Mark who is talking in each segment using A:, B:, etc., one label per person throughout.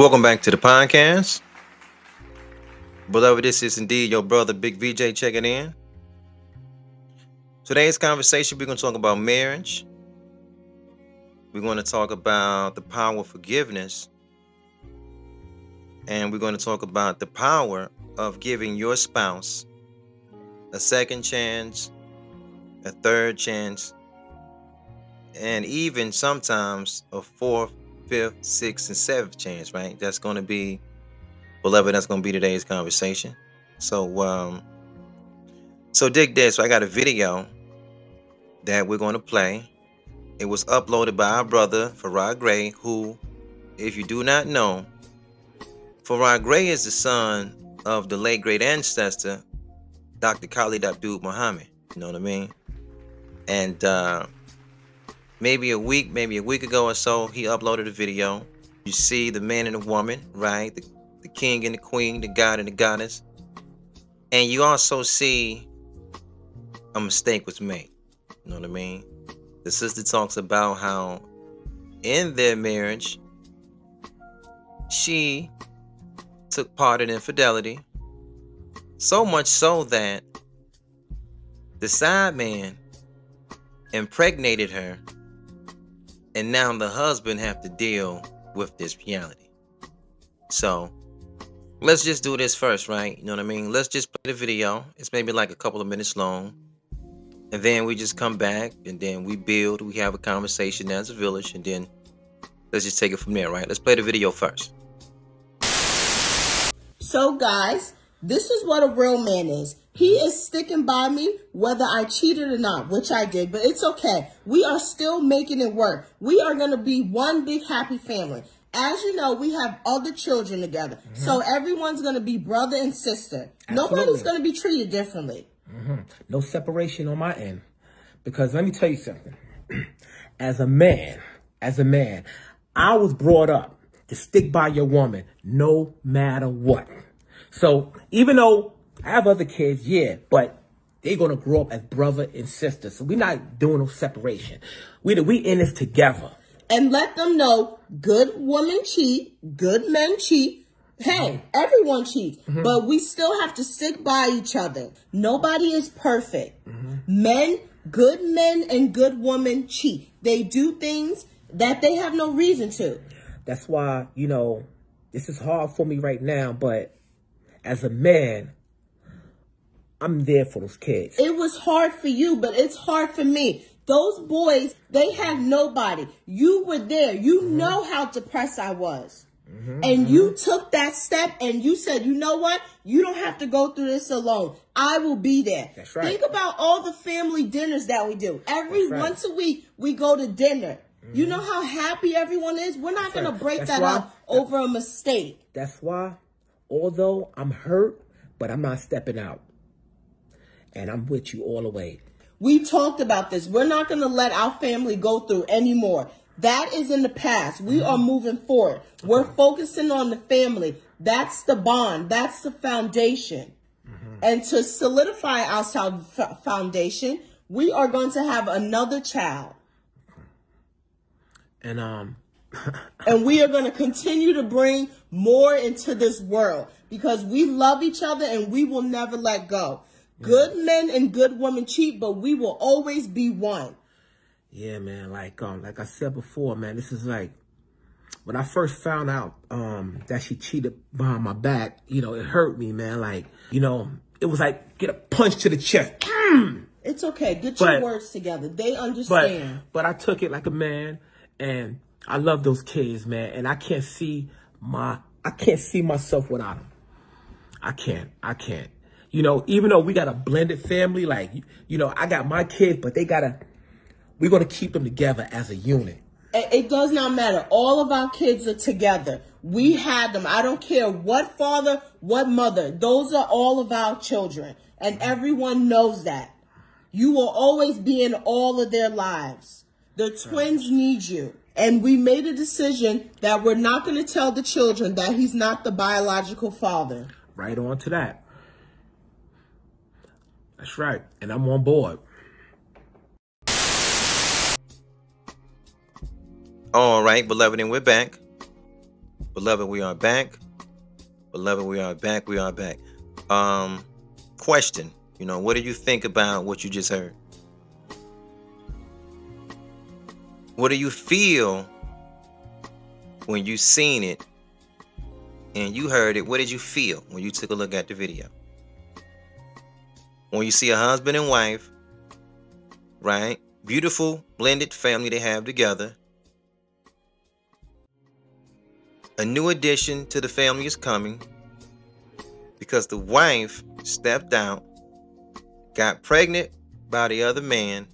A: Welcome back to the podcast. Beloved, this is indeed your brother Big VJ checking in. Today's conversation, we're going to talk about marriage. We're going to talk about the power of forgiveness. And we're going to talk about the power of giving your spouse a second chance, a third chance, and even sometimes a fourth, fifth, sixth, and seventh chance, right? That's going to be, beloved, that's going to be today's conversation. So dig this. So I got a video that we're going to play. It was uploaded by our brother, Farrah Gray, who, if you do not know, Farrah Gray is the son of the late great ancestor, Dr. Khalid Abdul Muhammad. You know what I mean? And maybe a week ago or so, he uploaded a video. You see the man and the woman, right? The king and the queen, the god and the goddess. And you also see a mistake was made. You know what I mean? The sister talks about how in their marriage, she took part in infidelity. So much so that the side man impregnated her, and now the husband have to deal with this reality. So let's just do this first, right? You know what I mean? Let's just play the video. It's maybe like a couple of minutes long. And then we just come back and then we build, we have a conversation as a village, and then let's just take it from there, right? Let's play the video first.
B: So guys, this is what a real man is. He is sticking by me whether I cheated or not, which I did, but it's okay. We are still making it work. We are going to be one big happy family. As you know, we have other children together. So everyone's going to be brother and sister.
C: Absolutely.
B: Nobody's going to be treated differently.
C: No separation on my end. Because let me tell you something. As a man, I was brought up to stick by your woman no matter what. So even though I have other kids, yeah, but they're going to grow up as brother and sister. So we're not doing no separation. We in this together.
B: And let them know, good women cheat, good men cheat. Hey, everyone cheats, but we still have to stick by each other. Nobody is perfect. Good men and good women cheat. They do things that they have no reason to.
C: That's why, you know, this is hard for me right now, but as a man, I'm there for those kids.
B: It was hard for you, but it's hard for me. Those boys, they had nobody. You were there. You know how depressed I was. And you took that step and you said, you know what? You don't have to go through this alone. I will be there.
C: That's right.
B: Think about all the family dinners that we do. Once a week, we go to dinner. You know how happy everyone is? We're not going to break that up over a mistake.
C: That's why, although I'm hurt, but I'm not stepping out. And I'm with you all the way.
B: We talked about this. We're not going to let our family go through anymore. That is in the past. We are moving forward. We're focusing on the family. That's the bond. That's the foundation. And to solidify our foundation, we are going to have another child.
C: And
B: and we are going to continue to bring more into this world because we love each other and we will never let go. Good men and good women cheat, but we will always be one.
C: Yeah, man. Like I said before, man, this is like when I first found out that she cheated behind my back. You know, it hurt me, man. Like, you know, it was like get a punch to the chest.
B: It's okay. Get your words together. They understand.
C: But I took it like a man, and I love those kids, man. And I can't see myself without them. I can't. You know, even though we got a blended family, like, you know, I got my kids, but we're going to keep them together as a unit.
B: It does not matter. All of our kids are together. We had them. I don't care what father, what mother. Those are all of our children. And everyone knows that. You will always be in all of their lives. The twins need you. And we made a decision that we're not going to tell the children that he's not the biological father.
C: Right on to that. That's right. And I'm on board.
A: All right, beloved, and we're back. Beloved, we are back. Beloved, we are back. We are back. Question. What do you think about what you just heard? What do you feel when you seen it and you heard it? What did you feel when you took a look at the video? When you see a husband and wife, right? Beautiful blended family they have together. A new addition to the family is coming because the wife stepped out, got pregnant by the other man,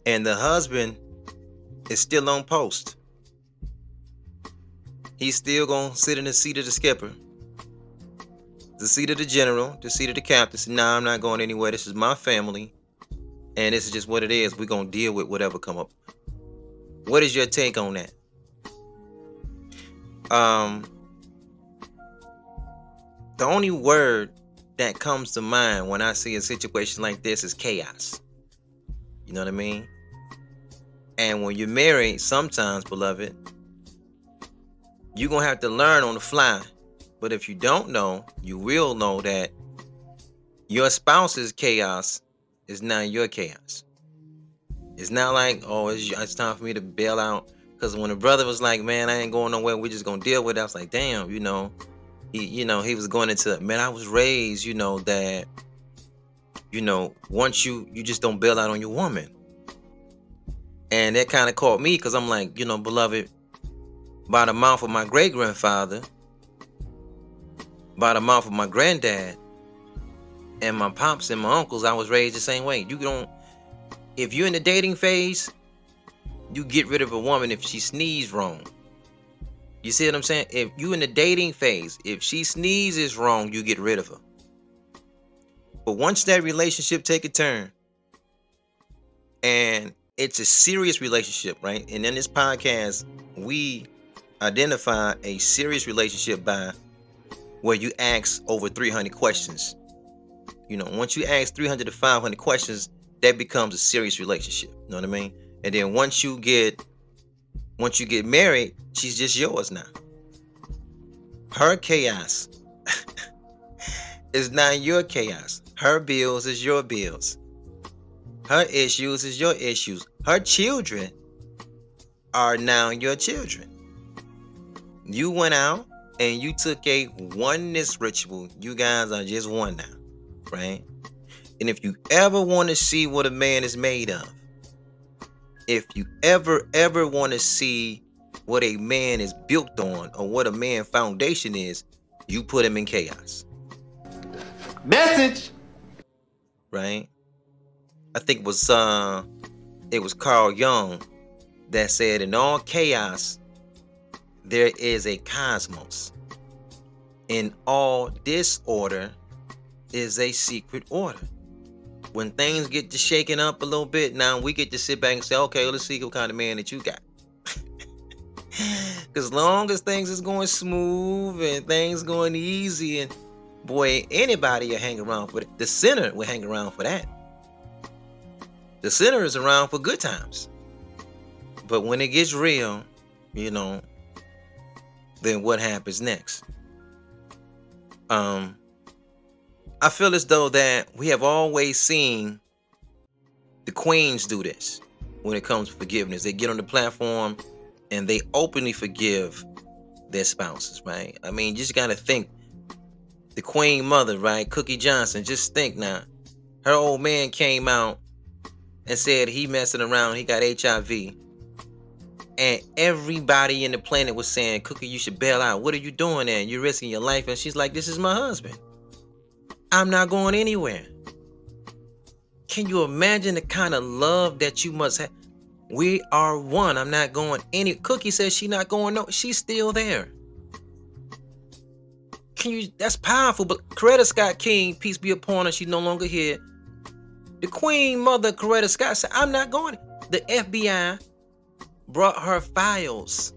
A: and the husband is still on post. He's still gonna sit in the seat of the skipper, the seat of the general, the seat of the captain. Say, nah, I'm not going anywhere. This is my family, and this is just what it is. We're gonna deal with whatever come up. What is your take on that? The only word that comes to mind when I see a situation like this is chaos. You know what I mean? And when you're married, sometimes, beloved, you're going to have to learn on the fly. But if you don't know, you will know that your spouse's chaos is not your chaos. It's not like, oh, it's time for me to bail out. Because when the brother was like, man, I ain't going nowhere, we're just going to deal with it. I was like, damn, he was going into, man, I was raised, that, once you just don't bail out on your woman. And that kind of caught me because I'm like, beloved, by the mouth of my great-grandfather, by the mouth of my granddad, and my pops and my uncles, I was raised the same way. If you're in the dating phase, you get rid of a woman if she sneezes wrong. You see what I'm saying? If you in the dating phase, if she sneezes wrong, you get rid of her. But once that relationship take a turn, and it's a serious relationship, right? And in this podcast, we identify a serious relationship by where you ask over 300 questions. Once you ask 300 to 500 questions, that becomes a serious relationship. You know what I mean? And then once you get married, she's just yours now. Her chaos is not your chaos. Her bills is your bills. Her issues is your issues. Her children are now your children. You went out and you took a oneness ritual. You guys are just one now, right? And if you ever want to see what a man is made of, if you ever want to see what a man is built on or what a man's foundation is, you put him in chaos.
D: Message.
A: Right? I think it was Carl Jung that said, in all chaos, there is a cosmos. In all disorder is a secret order. When things get to shaking up a little bit, now we get to sit back and say, okay, let's see what kind of man that you got. Because long as things is going smooth and things going easy, and boy, anybody will hang around for that. The sinner will hang around for that. The sinner is around for good times. But when it gets real, then what happens next? I feel as though that we have always seen the queens do this when it comes to forgiveness. They get on the platform and they openly forgive their spouses, right? I mean, you just got to think. The queen mother, right? Cookie Johnson, just think now. Her old man came out and said he messing around, he got HIV. And everybody in the planet was saying, Cookie, you should bail out. What are you doing there? You're risking your life. And she's like, this is my husband. I'm not going anywhere. Can you imagine the kind of love that you must have? We are one. I'm not going any. Cookie says she's not going. No, she's still there. That's powerful. But Coretta Scott King, peace be upon her, she's no longer here. The queen mother, Coretta Scott, said, I'm not going. The FBI brought her files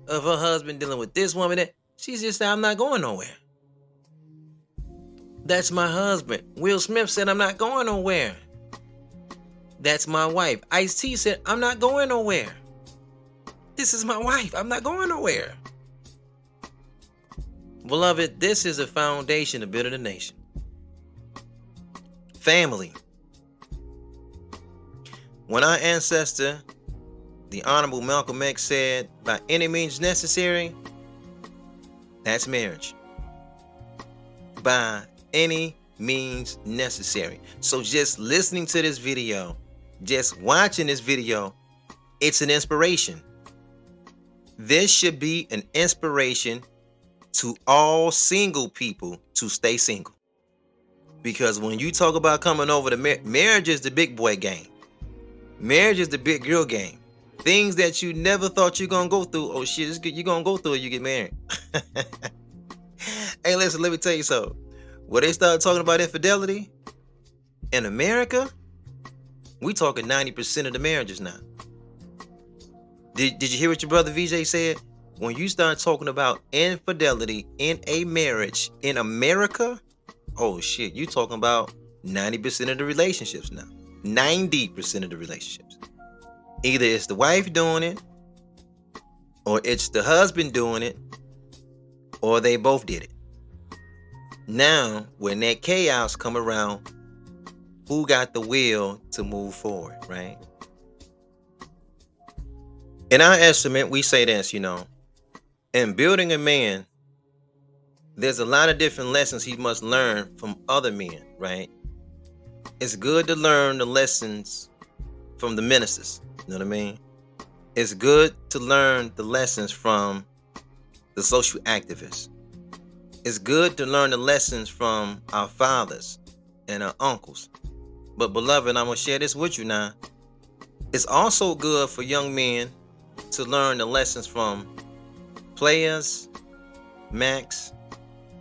A: of her husband dealing with this woman. She just said, I'm not going nowhere. That's my husband. Will Smith said, I'm not going nowhere. That's my wife. Ice-T said, I'm not going nowhere. This is my wife. I'm not going nowhere. Beloved, this is the foundation to build a nation. Family. When our ancestor, the Honorable Malcolm X, said, by any means necessary, that's marriage. By any means necessary. So just listening to this video, just watching this video, it's an inspiration. This should be an inspiration to all single people to stay single. Because when you talk about coming over to marriage is the big boy game. Marriage is the big girl game. Things that you never thought you're going to go through. Oh shit, you're going to go through it, you get married. Hey, listen, let me tell you something. When they start talking about infidelity in America, we talking 90% of the marriages now. Did you hear what your brother VJ said? When you start talking about infidelity in a marriage in America, oh shit, you talking about 90% of the relationships now. 90% of the relationships. Either it's the wife doing it, or it's the husband doing it, or they both did it. Now, when that chaos come around, who got the will to move forward, right? In our estimate, we say this, in building a man, there's a lot of different lessons he must learn from other men, right? It's good to learn the lessons from the ministers, you know what I mean? It's good to learn the lessons from the social activists. It's good to learn the lessons from our fathers and our uncles. But beloved, I'm going to share this with you now. It's also good for young men to learn the lessons from players, Macs,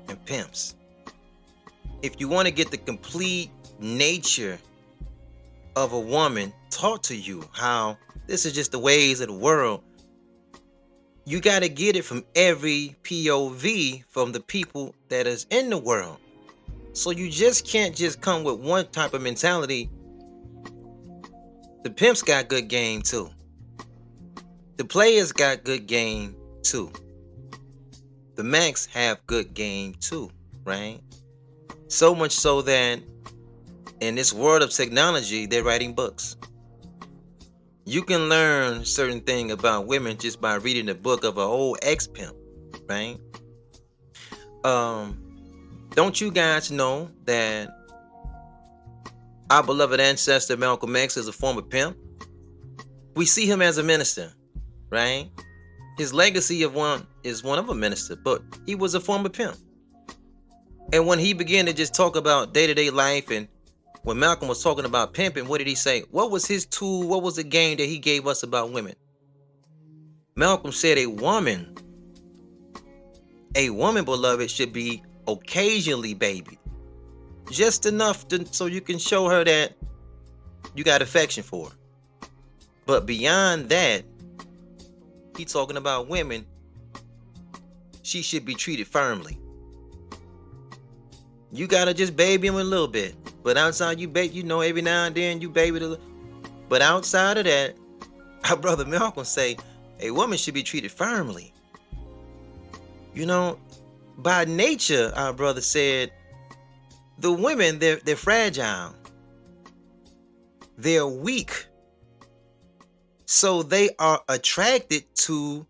A: and pimps. If you want to get the complete nature of a woman taught to you, how this is just the ways of the world, you got to get it from every POV from the people that is in the world. So you just can't just come with one type of mentality. The pimps got good game too. The players got good game too. The Macs have good game too, right? So much so that in this world of technology, they're writing books. You can learn certain things about women just by reading the book of an old ex-pimp, right? Don't you guys know that our beloved ancestor Malcolm X is a former pimp? We see him as a minister, right? His legacy is one of a minister, but he was a former pimp. And when he began to just talk about day-to-day life, and when Malcolm was talking about pimping, what did he say? What was his tool? What was the game that he gave us about women? Malcolm said a woman, beloved, should be occasionally babied. Just enough so you can show her that you got affection for her. But beyond that, he's talking about women. She should be treated firmly. You gotta just baby him a little bit. But outside you baby, every now and then you baby the. But outside of that, our brother Malcolm say a woman should be treated firmly. By nature, our brother said, the women, they're fragile. They're weak. So they are attracted to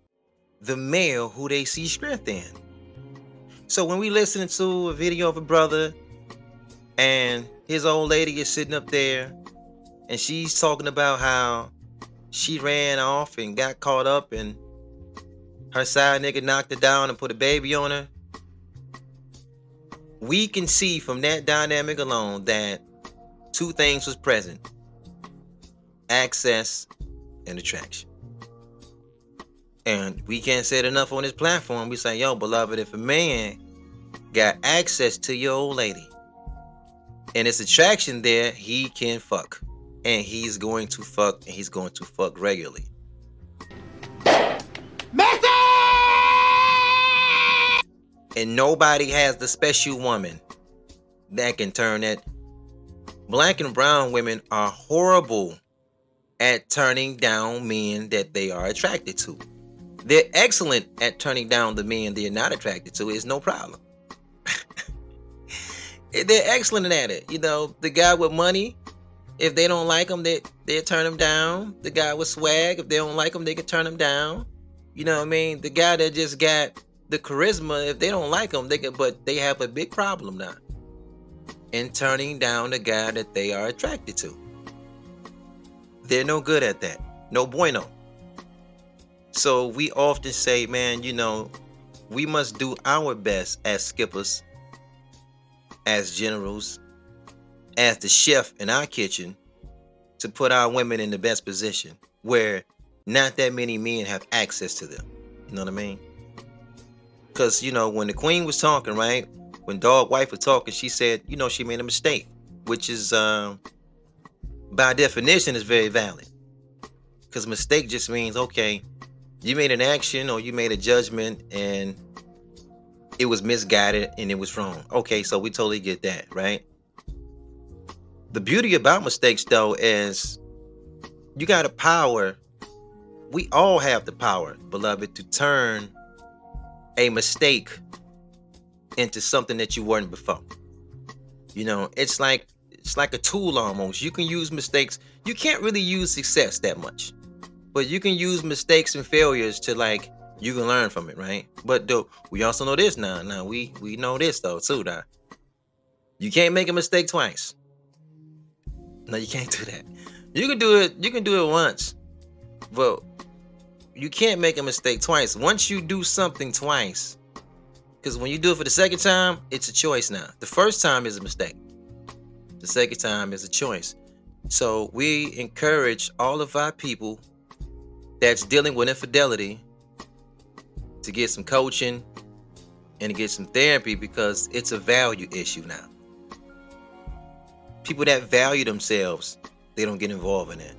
A: the male who they see strength in. So when we listen to a video of a brother and his old lady is sitting up there and she's talking about how she ran off and got caught up and her side nigga knocked her down and put a baby on her, we can see from that dynamic alone that two things was present: access and attraction. And we can't say it enough on this platform. We say, yo, beloved, if a man got access to your old lady and it's attraction there, he can fuck. And he's going to fuck, and he's going to fuck regularly. Message! And nobody has the special woman that can turn that. Black and brown women are horrible at turning down men that they are attracted to. They're excellent at turning down the men they're not attracted to. It's no problem. They're excellent at it. You know, the guy with money, if they don't like him, they'll turn him down. The guy with swag, if they don't like him, they can turn him down. You know what I mean? The guy that just got the charisma, if they don't like him, but they have a big problem now in turning down the guy that they are attracted to. They're no good at that. No bueno. So we often say, man, you know, we must do our best as skippers, as generals, as the chef in our kitchen, to put our women in the best position where not that many men have access to them. You know what I mean? Because, you know, when the queen was talking, right? When Dog Wife was talking, she said, you know, she made a mistake, which is, by definition, is very valid. Because mistake just means, okay, you made an action or you made a judgment and it was misguided and it was wrong. Okay, so we totally get that, right? The beauty about mistakes, though, is you got a power. We all have the power, beloved, to turn a mistake into something that you weren't before. You know, it's like a tool almost. You can use mistakes. You can't really use success that much, but you can use mistakes and failures to, like, you can learn from it, right? But though we also know this now. Now we know this though too. Now you can't make a mistake twice. No, you can't do that. You can do it. You can do it once, but you can't make a mistake twice. Once you do something twice, because when you do it for the second time, it's a choice now. The first time is a mistake. The second time is a choice. So we encourage all of our people that's dealing with infidelity to get some coaching and to get some therapy, because it's a value issue now. People that value themselves, they don't get involved in it.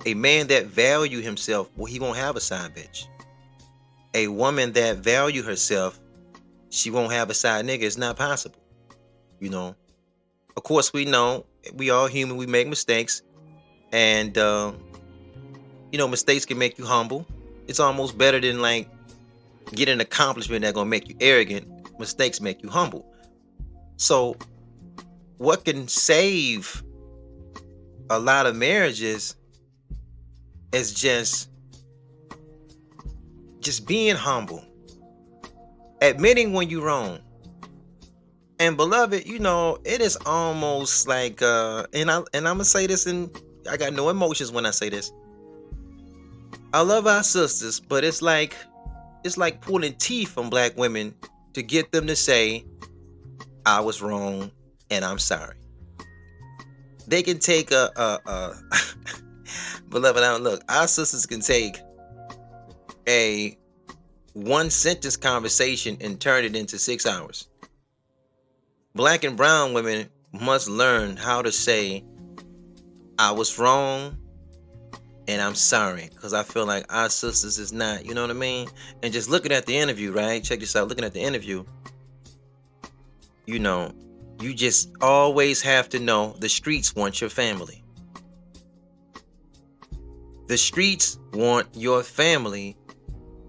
A: A man that value himself, well, he won't have a side bitch. A woman that value herself, she won't have a side nigga. It's not possible. You know, of course, we know we all human. We make mistakes, and you know, mistakes can make you humble. It's almost better than like getting an accomplishment that's gonna make you arrogant. Mistakes make you humble. So what can save a lot of marriages is just being humble, admitting when you're wrong. And beloved, you know, it is almost like and I'm gonna say this, and I got no emotions when I say this. I love our sisters, but it's like pulling teeth from black women to get them to say, I was wrong and I'm sorry. They can take beloved, look, our sisters can take a one sentence conversation and turn it into 6 hours. Black and brown women must learn how to say, I was wrong and I'm sorry, because I feel like our sisters is not, you know what I mean? And just looking at the interview, right? Check this out. Looking at the interview, you know, you just always have to know the streets want your family. The streets want your family.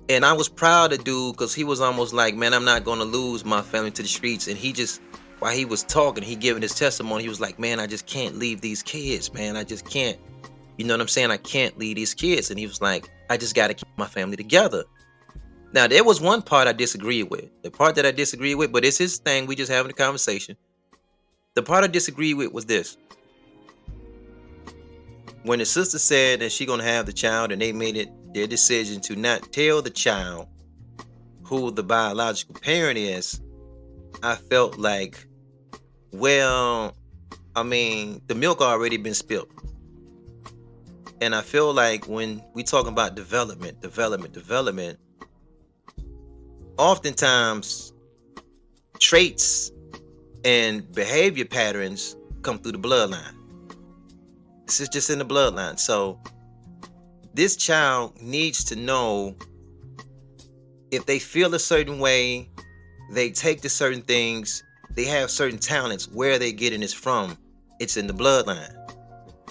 A: And I was proud of dude, because he was almost like, man, I'm not going to lose my family to the streets. And he just, while he was talking, he giving his testimony, he was like, man, I just can't leave these kids, man. I just can't. You know what I'm saying? I can't leave these kids. And he was like, I just got to keep my family together. Now, there was one part I disagreed with. The part that I disagreed with, but it's his thing. We just having a conversation. The part I disagreed with was this. When the sister said that she going to have the child, and they made it their decision to not tell the child who the biological parent is, I felt like, well, I mean, the milk already been spilled. And I feel like when we talk about development, oftentimes traits and behavior patterns come through the bloodline. This is just in the bloodline. So this child needs to know, if they feel a certain way, they take to certain things, they have certain talents, where they getting this from, it's in the bloodline.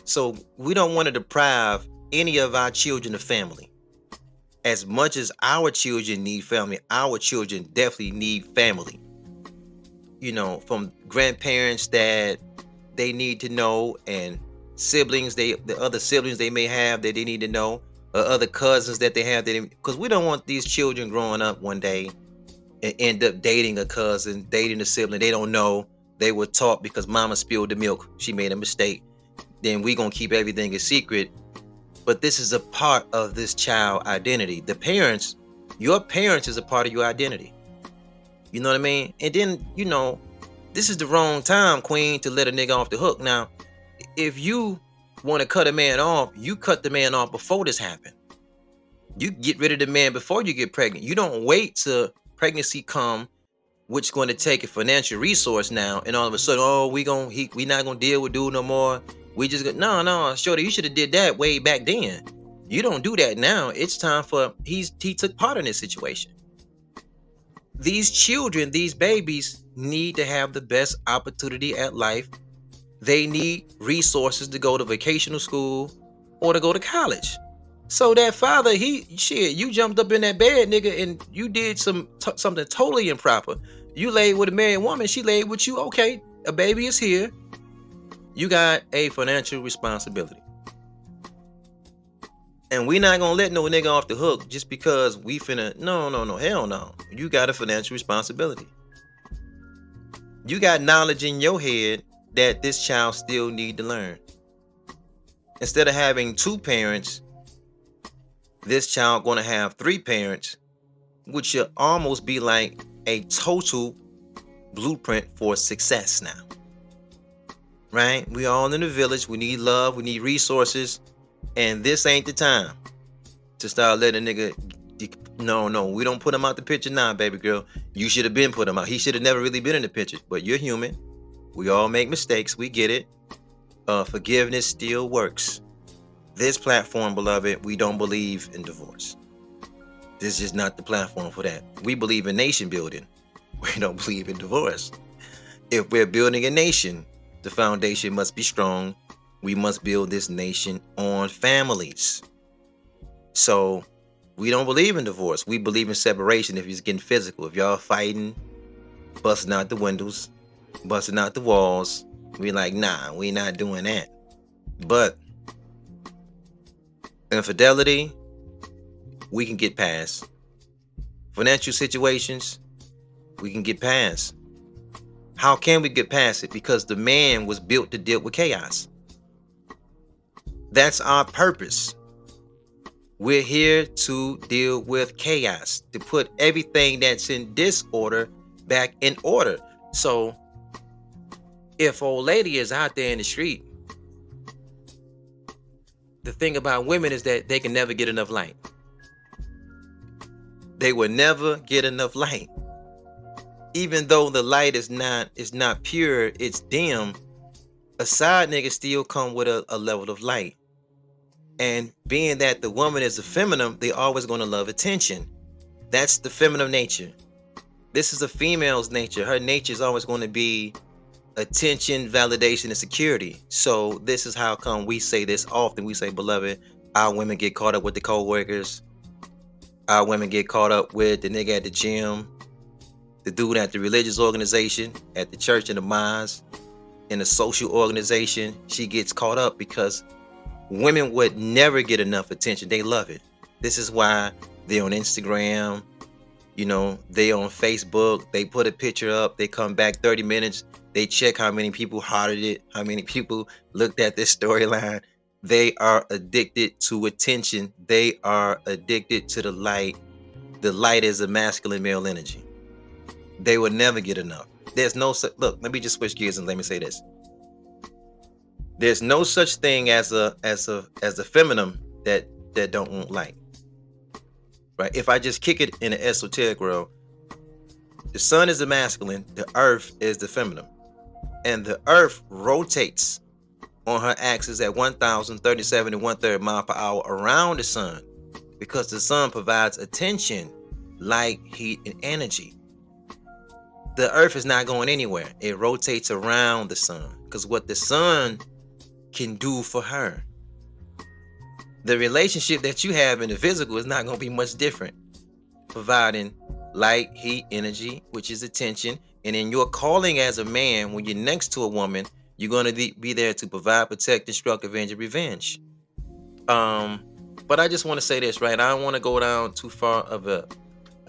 A: So we don't want to deprive any of our children of family. as much as our children need family, our children definitely need family. You know, from grandparents that they need to know, and siblings, the other siblings they may have that they need to know, or other cousins that they have, because we don't want these children growing up one day and end up dating a cousin, dating a sibling they don't know. They were taught because mama spilled the milk, she made a mistake, then we gonna keep everything a secret. But this is a part of this child identity. The parents, your parents is a part of your identity. You know what I mean? And then, you know, this is the wrong time, Queen, to let a nigga off the hook. Now, if you want to cut a man off, you cut the man off before this happened. You get rid of the man before you get pregnant. You don't wait till pregnancy come, which is going to take a financial resource now, and all of a sudden, oh, we not gonna deal with dude no more. We just go, no, shorty, you should have did that way back then. You don't do that now. It's time for he took part in this situation. These children, these babies need to have the best opportunity at life. They need resources to go to vocational school or to go to college. So that father, you jumped up in that bed, nigga, and you did something totally improper. You laid with a married woman, she laid with you. Okay, a baby is here. You got a financial responsibility. And we not gonna let no nigga off the hook just because we finna, no, hell no. You got a financial responsibility. You got knowledge in your head that this child still need to learn. Instead of having 2 parents, this child gonna have 3 parents, which should almost be like a total blueprint for success now. Right? We all in the village. We need love. We need resources. And this ain't the time to start letting a nigga. No, we don't put him out the picture now, baby girl. You should have been put him out. He should have never really been in the picture. But you're human. We all make mistakes. We get it. Forgiveness still works. This platform, beloved, we don't believe in divorce. This is not the platform for that. We believe in nation building. We don't believe in divorce. If we're building a nation, the foundation must be strong. We must build this nation on families. So we don't believe in divorce. We believe in separation if it's getting physical. If y'all fighting, busting out the windows, busting out the walls, we like, nah, we not doing that. But infidelity, we can get past. Financial situations, we can get past. How can we get past it? Because the man was built to deal with chaos. That's our purpose. We're here to deal with chaos, to put everything that's in disorder back in order. So if old lady is out there in the street, the thing about women is that they can never get enough light. They will never get enough light. Even though the light is not pure, it's dim, a side nigga still come with a level of light. And being that the woman is a feminine, they always going to love attention. That's the feminine nature. This is a female's nature. Her nature is always going to be attention, validation, and security. So this is how come we say this often. We say, beloved, our women get caught up with the co-workers. Our women get caught up with the nigga at the gym, the dude at the religious organization, at the church and the mosque, in the social organization. She gets caught up because women would never get enough attention. They love it. This is why they're on Instagram, you know, they on Facebook, they put a picture up, they come back 30 minutes, they check how many people hearted it, how many people looked at this storyline. They are addicted to attention. They are addicted to the light. The light is a masculine male energy. They will never get enough. There's no such, look, let me just switch gears and let me say this. There's no such thing as a feminine that don't want light. Right? If I just kick it in the esoteric world, the sun is the masculine, the earth is the feminine. And the earth rotates on her axis at 1,037 and 1/3 miles per hour around the sun, because the sun provides attention, light, heat, and energy. The earth is not going anywhere. It rotates around the sun because what the sun can do for her. the relationship that you have in the physical is not going to be much different. Providing light, heat, energy, which is attention. And in your calling as a man, when you're next to a woman, you're going to be there to provide, protect, instruct, avenge, and revenge. But I just want to say this, right? I don't want to go down too far of a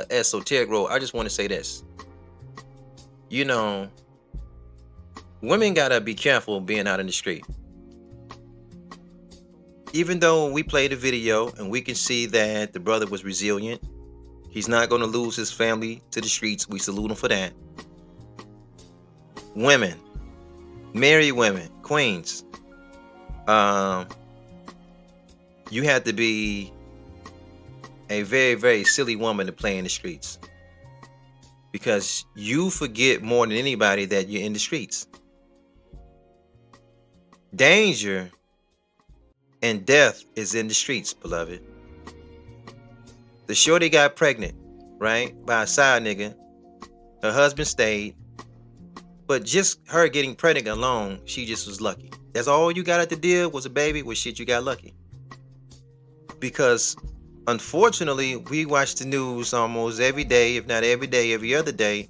A: esoteric road. I just want to say this. You know, women got to be careful being out in the street. Even though we played the video and we can see that the brother was resilient, he's not going to lose his family to the streets. We salute him for that. Women, married women, queens, you have to be a very, very silly woman to play in the streets, because you forget more than anybody that you're in the streets. Danger and death is in the streets, beloved. The shorty got pregnant, right, by a side nigga. Her husband stayed. But just her getting pregnant alone, she just was lucky. That's all you got to deal was a baby. Well, shit, you got lucky. Because unfortunately, we watch the news almost every day, if not every day, every other day.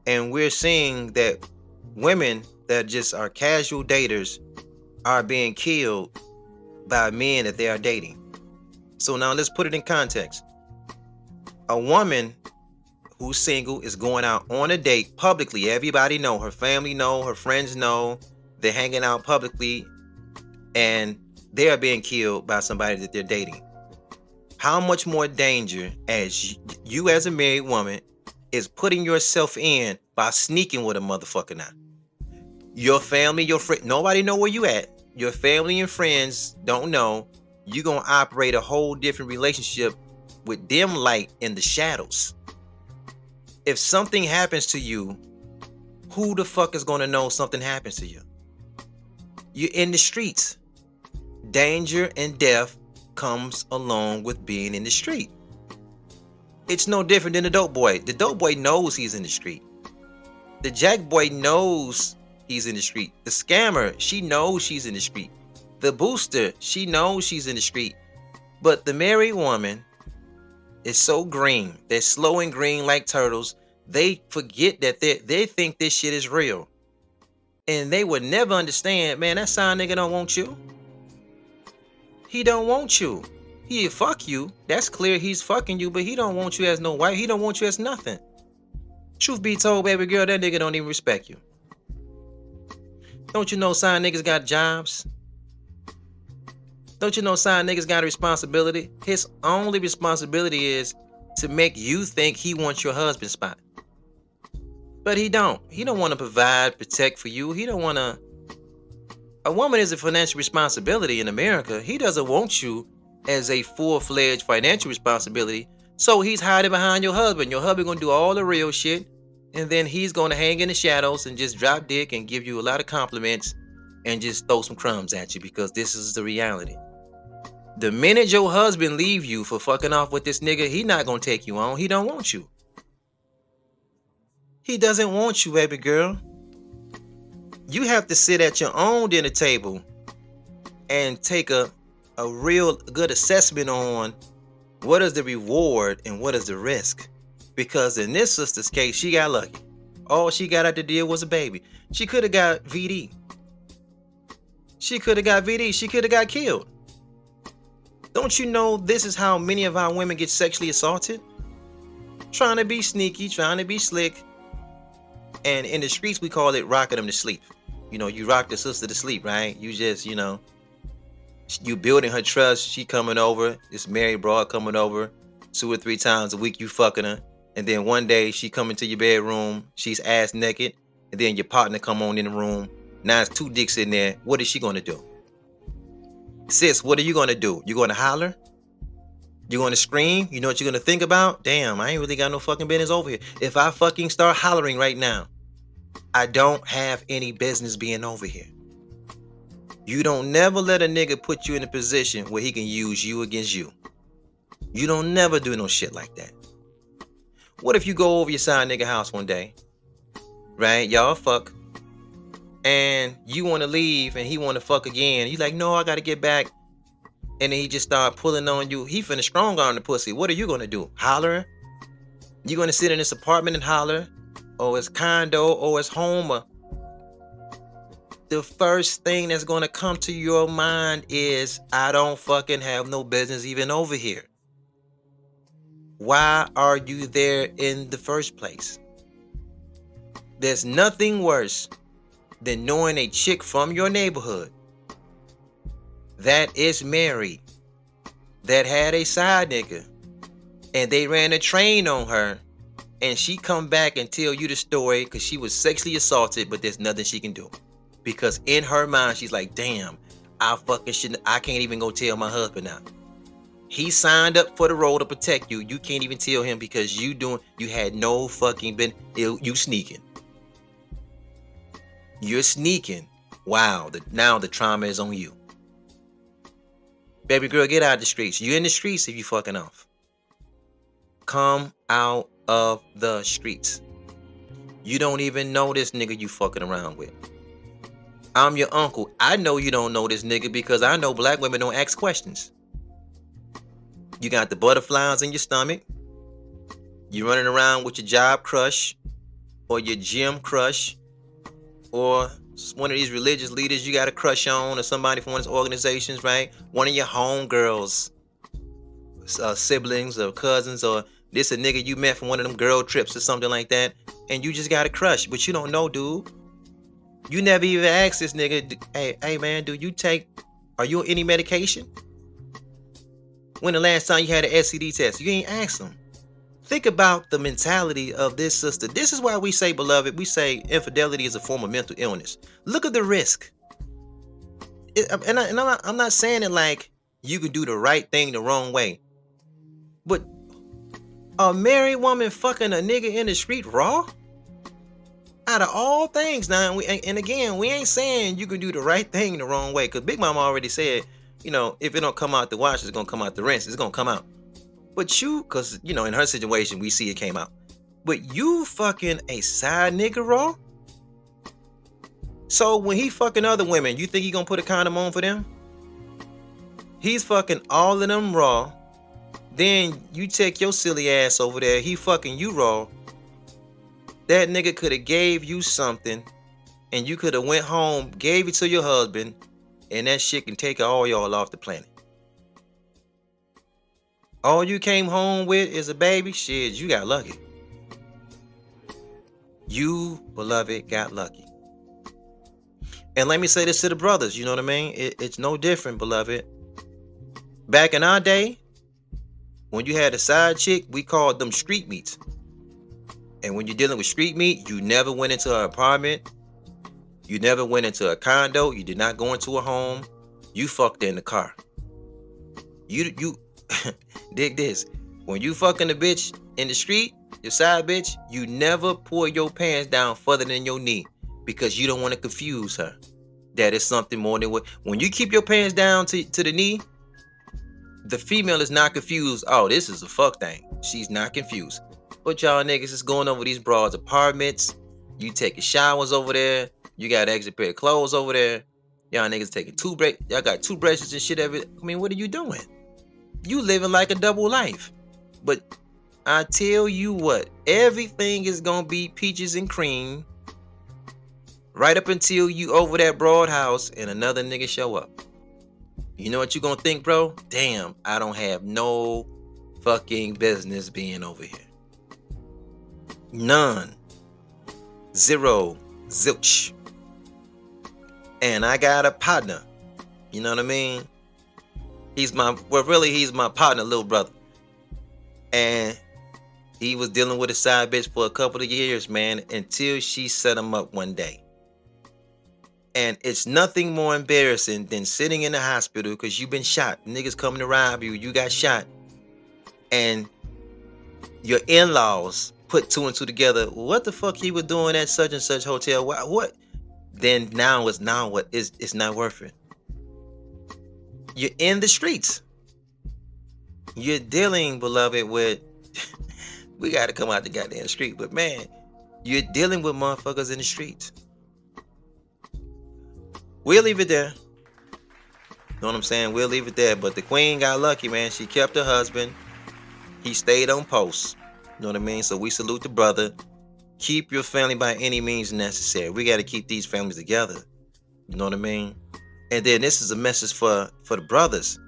A: And we're seeing that women that just are casual daters are being killed by men that they are dating. So now let's put it in context. A woman who's single is going out on a date publicly. Everybody know, her family know, her friends know. They're hanging out publicly and they are being killed by somebody that they're dating. How much more danger as you as a married woman is putting yourself in by sneaking with a motherfucker now? Your family, your friend, nobody know where you at. Your family and friends don't know. You're going to operate a whole different relationship with dim light in the shadows. If something happens to you, who the fuck is going to know something happens to you? You're in the streets. Danger and death comes along with being in the street. It's no different than the dope boy. The dope boy knows he's in the street. The jack boy knows he's in the street. The scammer, she knows she's in the street. The booster, she knows she's in the street. But the married woman is so green. They're slow and green like turtles. They forget that they think this shit is real. And they would never understand, man, that side nigga don't want you. He don't want you. He'll fuck you. That's clear, he's fucking you, but he don't want you as no wife. He don't want you as nothing. Truth be told, baby girl, that nigga don't even respect you. Don't you know side niggas got jobs? Don't you know side niggas got a responsibility? His only responsibility is to make you think he wants your husband spot. But he don't. He don't want to provide, protect for you. He don't want to. A woman is a financial responsibility in America. He doesn't want you as a full-fledged financial responsibility. So he's hiding behind your husband. Your husband gonna do all the real shit. And then he's gonna hang in the shadows and just drop dick and give you a lot of compliments and just throw some crumbs at you, because this is the reality. The minute your husband leave you for fucking off with this nigga, he not gonna take you on. He don't want you. He doesn't want you, baby girl. You have to sit at your own dinner table and take a real good assessment on what is the reward and what is the risk. Because in this sister's case, she got lucky. All she got out the deal was a baby. She could have got VD. She could have got VD. She could have got killed. Don't you know this is how many of our women get sexually assaulted? Trying to be sneaky, trying to be slick. And in the streets, we call it rocking them to sleep. You know, you rock the sister to sleep, right? You just, you know, you building her trust. She coming over, this married broad coming over 2 or 3 times a week, you fucking her. And then one day she come into your bedroom, she's ass naked. And then your partner come on in the room. Now it's 2 dicks in there. What is she going to do? Sis, what are you going to do? You going to holler? You going to scream? You know what you're going to think about? Damn, I ain't really got no fucking business over here. If I fucking start hollering right now, I don't have any business being over here. You don't never let a nigga put you in a position where he can use you against you. You don't never do no shit like that. What if you go over your side nigga house one day, right? Y'all fuck. And you want to leave and he want to fuck again. You like, no, I got to get back. And then he just start pulling on you. He finna strong arm the pussy. What are you gonna do? Holler? You gonna sit in this apartment and holler? Or his condo, or his home? Or the first thing that's gonna come to your mind is, I don't fucking have no business even over here. Why are you there in the first place? There's nothing worse than knowing a chick from your neighborhood that is married, that had a side nigga, and they ran a train on her, and she come back and tell you the story because she was sexually assaulted, but there's nothing she can do. Because in her mind, she's like, damn, I can't even go tell my husband now. He signed up for the role to protect you. You can't even tell him because you had no fucking you sneaking. You're sneaking. Wow, now the trauma is on you. Baby girl, get out of the streets. You're in the streets if you fucking off. Come out of the streets. You don't even know this nigga you fucking around with. I'm your uncle. I know you don't know this nigga because I know black women don't ask questions. You got the butterflies in your stomach. You're running around with your job crush or your gym crush or one of these religious leaders you got a crush on, or somebody from one of these organizations, right? One of your homegirls, siblings or cousins, or this a nigga you met from one of them girl trips or something like that, and you just got a crush, but you don't know, dude. You never even asked this nigga, hey man, are you on any medication? When the last time you had an STD test? You ain't asked them. Think about the mentality of this sister. This is why we say, beloved, we say infidelity is a form of mental illness. Look at the risk. I'm not saying it like you can do the right thing the wrong way. But a married woman fucking a nigga in the street raw? Out of all things now, and again, we ain't saying you can do the right thing the wrong way. Because Big Mama already said, if it don't come out the wash, it's going to come out the rinse. It's going to come out. But because, in her situation, we see it came out. But you fucking a side nigga raw? So when he fucking other women, you think he gonna put a condom on for them? He's fucking all of them raw. Then you take your silly ass over there, he fucking you raw. That nigga could have gave you something, and you could have went home, gave it to your husband, and that shit can take all y'all off the planet. All you came home with is a baby? Shit, you got lucky. You, beloved, got lucky. And let me say this to the brothers, you know what I mean? It's no different, beloved. Back in our day, when you had a side chick, we called them street meats. And when you're dealing with street meat, you never went into an apartment. You never went into a condo. You did not go into a home. You fucked in the car. You dig this. When you fucking the bitch in the street, your side bitch, you never pull your pants down further than your knee because you don't want to confuse her. That is something more than what. When you keep your pants down to the knee, the female is not confused. Oh, this is a fuck thing. She's not confused. But y'all niggas is going over these broads' apartments. You taking showers over there. You got an extra pair of clothes over there. Y'all niggas taking y'all got toothbrushes and shit every. I mean, what are you doing? You living like a double life. But I tell you what, everything is gonna be peaches and cream right up until you over that broad house and another nigga show up. You know what you gonna think, bro? Damn, I don't have no fucking business being over here. None. Zero. Zilch. And I got a partner. You know what I mean? He's my partner, little brother. And he was dealing with a side bitch for a couple of years, man, until she set him up one day. And it's nothing more embarrassing than sitting in the hospital because you've been shot. Niggas coming to rob you. You got shot. And your in-laws put two and two together. What the fuck he was doing at such and such hotel? What? Then now it's not worth it. You're in the streets. You're dealing, beloved, with we got to come out the goddamn street. But man, you're dealing with motherfuckers in the streets. We'll leave it there. know what I'm saying? We'll leave it there. But the queen got lucky, man. She kept her husband. He stayed on post. You know what I mean? So we salute the brother. Keep your family by any means necessary. We got to keep these families together. You know what I mean? And then this is a message for the brothers.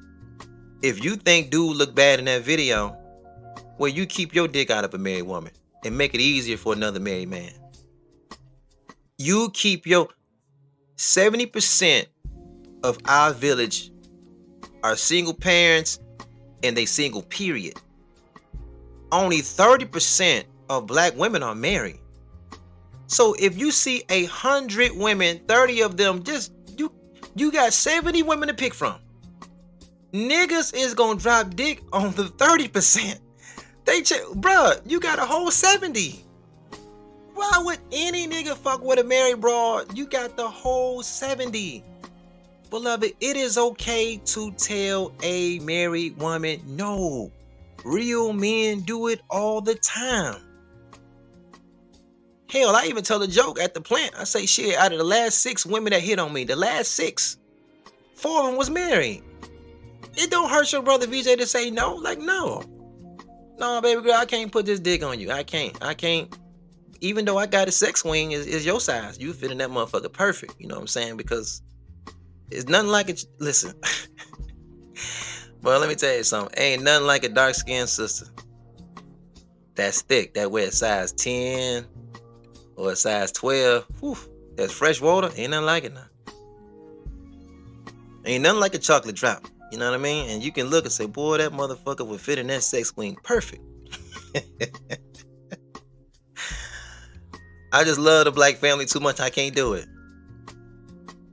A: If you think dude look bad in that video, well, you keep your dick out of a married woman and make it easier for another married man. You keep your 70% of our village are single parents and they single, period. Only 30% of black women are married. So if you see 100 women, 30 of them, just you got 70 women to pick from. Niggas is gonna drop dick on the 30%. Bruh, you got a whole 70. Why would any nigga fuck with a married broad? You got the whole 70. Beloved, it is okay to tell a married woman no. Real men do it all the time. Hell, I even tell a joke at the plant. I say, shit, out of the last 6 women that hit on me, the last 6, 4 of them was married. It don't hurt your brother VJ to say no. Like, no. No, baby girl, I can't put this dick on you. I can't. Even though I got a sex swing is your size. You fit in that motherfucker perfect. You know what I'm saying? Because it's nothing like it. Listen. Well, let me tell you something. Ain't nothing like a dark-skinned sister that's thick, that wears size 10 or a size 12. Whew, that's fresh water. Ain't nothing like it now. Ain't nothing like a chocolate drop. You know what I mean? And you can look and say, boy, that motherfucker would fit in that sex queen perfect. I just love the black family too much. I can't do it.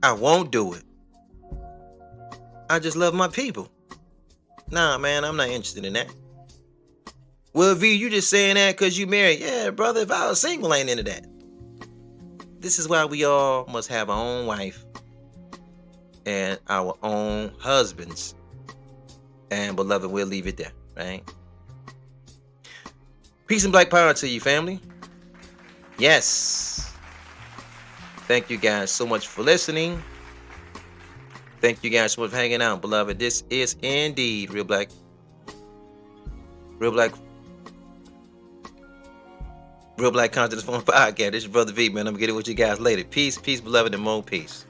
A: I won't do it. I just love my people. Nah, man, I'm not interested in that. Well, V, you just saying that because you married. Yeah, brother, if I was single, I ain't into that. This is why we all must have our own wife and our own husbands. And beloved, we'll leave it there, right? Peace and black power to you, family. Yes. Thank you guys so much for listening. Thank you guys so much for hanging out, beloved. This is indeed Real Black Consciousness Phone Podcast. This is your brother V, man. I'm gonna get it with you guys later. Peace, peace, beloved, and more peace.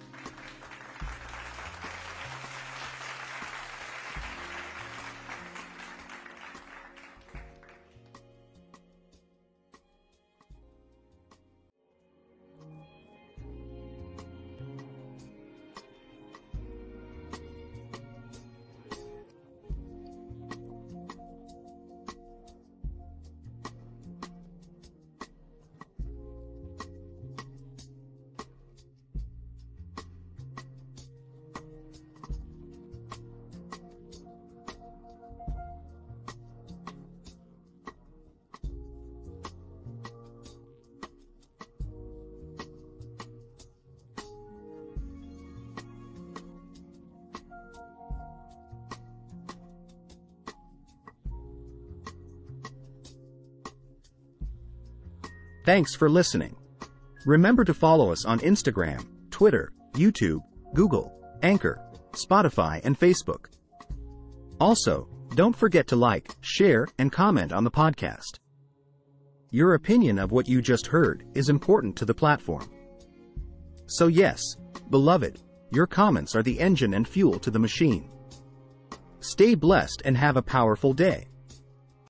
E: Thanks for listening. Remember to follow us on Instagram, Twitter, YouTube, Google, Anchor, Spotify, and Facebook. Also, don't forget to like, share, and comment on the podcast. Your opinion of what you just heard is important to the platform. So yes, beloved, your comments are the engine and fuel to the machine. Stay blessed and have a powerful day.